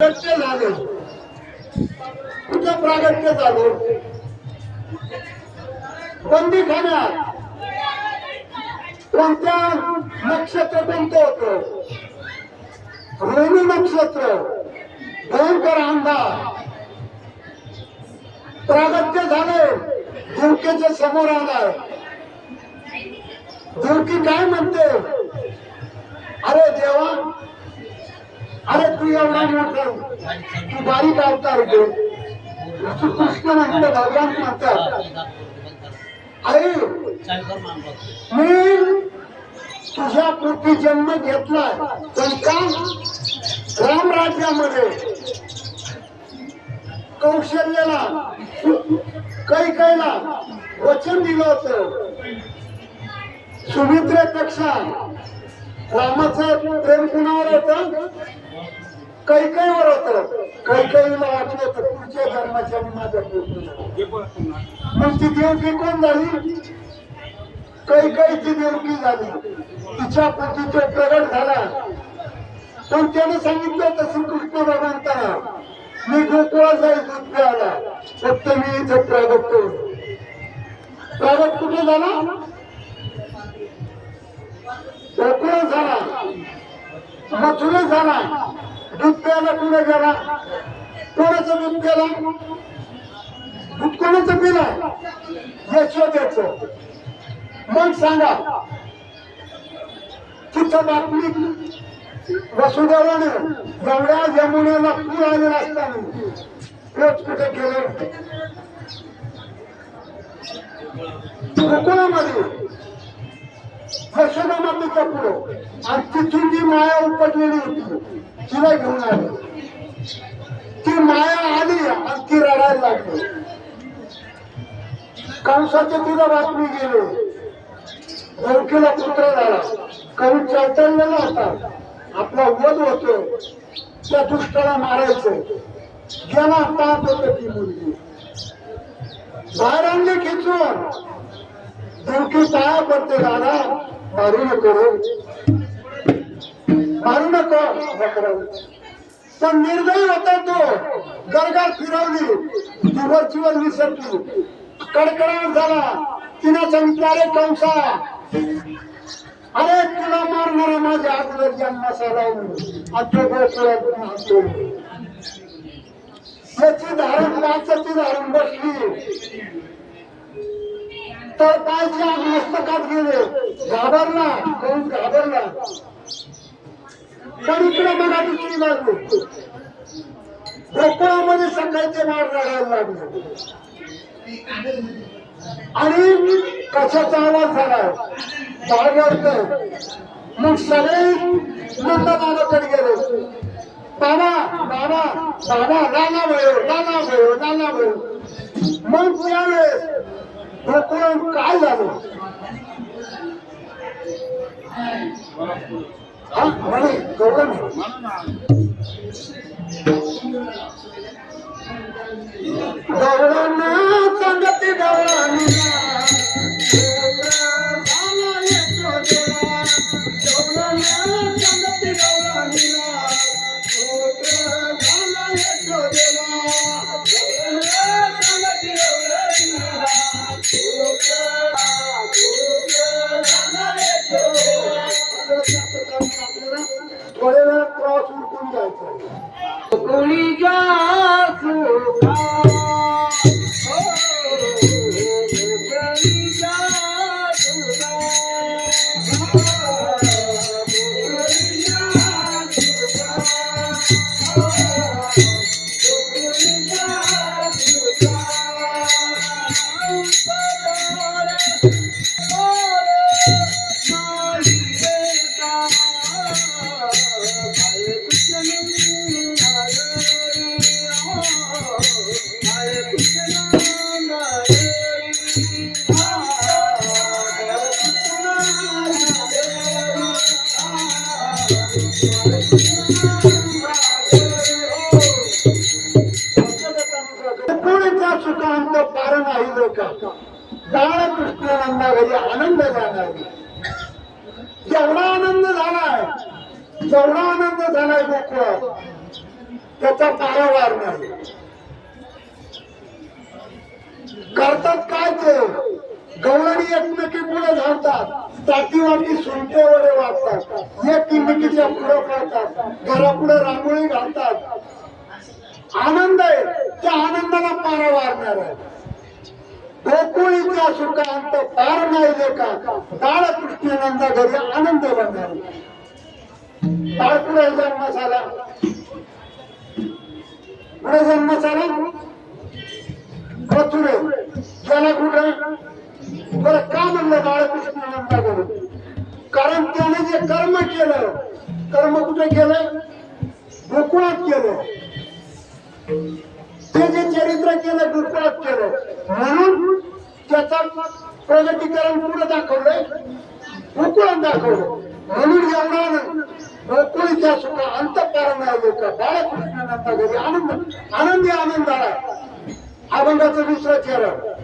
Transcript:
प्रागट्य झाले. कुठं प्रागट्य झाले? बंदीखान्यात. कोणत्या नक्षत्र कोणतं होतं? रोहिणी नक्षत्र. भयंकर अंधार. प्रागट्य झाले. देवकीच्या समोर आलाय. देवकी काय म्हणते? अरे देवा, अरे तू एवढा मोठा, तू बारीक अवतार घे. कृष्ण म्हणते, भगवान म्हणतात, अरे मी तुझ्या पोटी जन्म घेतलाय, पण का राम राज्यामध्ये कौशल्याला कैकेयीला वचन दिलं होतं. सुमित्रेपेक्षा रामाचं प्रेम कुणावर होतं? कैकेयीवर होतं. कैकेयीला वाटलं होतं पुढच्या जन्माच्या माझ्या पोटी. मग ती देवकी कोण झाली? कैकेयीची देवकी झाली. तिच्या पोटी तो प्रगट झाला. पण त्याने सांगितलं होतं श्रीकृष्ण भगवंताला, मी गोकुळात जाईल दूध प्यायला, फक्त मी इथे प्रागट करू. प्रागट कुठे झाला? गोकुळात झाला, मथुरेत झाला. दूध प्यायला कुठे गेला? कोणाचं दूध प्याला? दूध कोणाचं पिला? यशोदेचं. मग सांगा, तिथं बातमी वसुदेवाने एवढ्या यमुनेला पूर आलेला असताना तोच कुठे गेले? गोकुळामध्ये यशोदा मातेच्या पुढे. आणि तिथून जी माया उपटलेली होती तिला घेऊन आली. ती माया आली आणि ती रडायला लागली. कंसाच्या तिला बातमी गेली, देवकीला पुत्र झाला. कवी चैतन्याला होता, आपला वध होतो, त्या दुष्टाला मारायचं. ज्याला पाहत होत ती मुलगी बाहेर आणली खिचून. देवकी पाया पडते, दादा मारू नको, मारू नको. पण निर्दयी होता तो. गरगार फिरवली, दिवसभर विसरली. कडकडाट झाला. तिने सांगितलं, अरे कंसा, अरे तुला मारणारा माझ्या अगोदर जन्माचा राहून याची धारण वाचाची धारण बसली तर पायचे आग मस्तकात गेले. घाबरला, कोण घाबरला. तर इकडे बघा दुसरी बाजू, गोकुळामध्ये सकाळचे मार रडायला लागले. आणि कशाचा आवाज झाला? मग सगळे नंदबाबाकडे गेले. बाबा बाबा बाबा, लाला भयो, लाला भयो, लाला भयो. मग त्यावेळेस गोकुळात काय झालं? गौरांना संगती गौरांनी थोड्या वेळात प्रवास उरकून जायचं. कोणी सुखांत पार नाही लोक जाण कृष्णानंदा घरी आनंद जाणार. जेवढा आनंद झालाय गोकुळात, त्याचा पारावार नाही. करतात काय ते गवळणी एकमेकी पुढे धावतात, ताटीवाटी सुंटे वडे वाटतात, एकमेकीच्या पुढे पडतात, घरापुढे रांगोळी घालतात. आनंद आहे, त्या आनंदाला पारावार नाही. गोकुळीच्या सुखांत पार नाही लेखा, बाळकृष्णानंदा घरी आनंद बनणार. बाळपुढे जन्म झाला, पुढे जन्म झाला मथुरे गेला कुठं बरं का म्हणलं बाळकृष्णानंदा घरी? कारण त्याने जे कर्म केलं, कर्म कुठे केलं? गोकुळात केलं. ते जे चरित्र केलं गोकुळात केलं, म्हणून त्याचा प्रगतीकरण पुढे दाखवलंय, गोकुळात दाखवलं. म्हणून एवढा गोकुळीच्या सुख अंतःकरण लोक बाळकृष्णानंदा घरी आनंद, आनंदी आनंद आला. अभंगाचं दुसरं चरण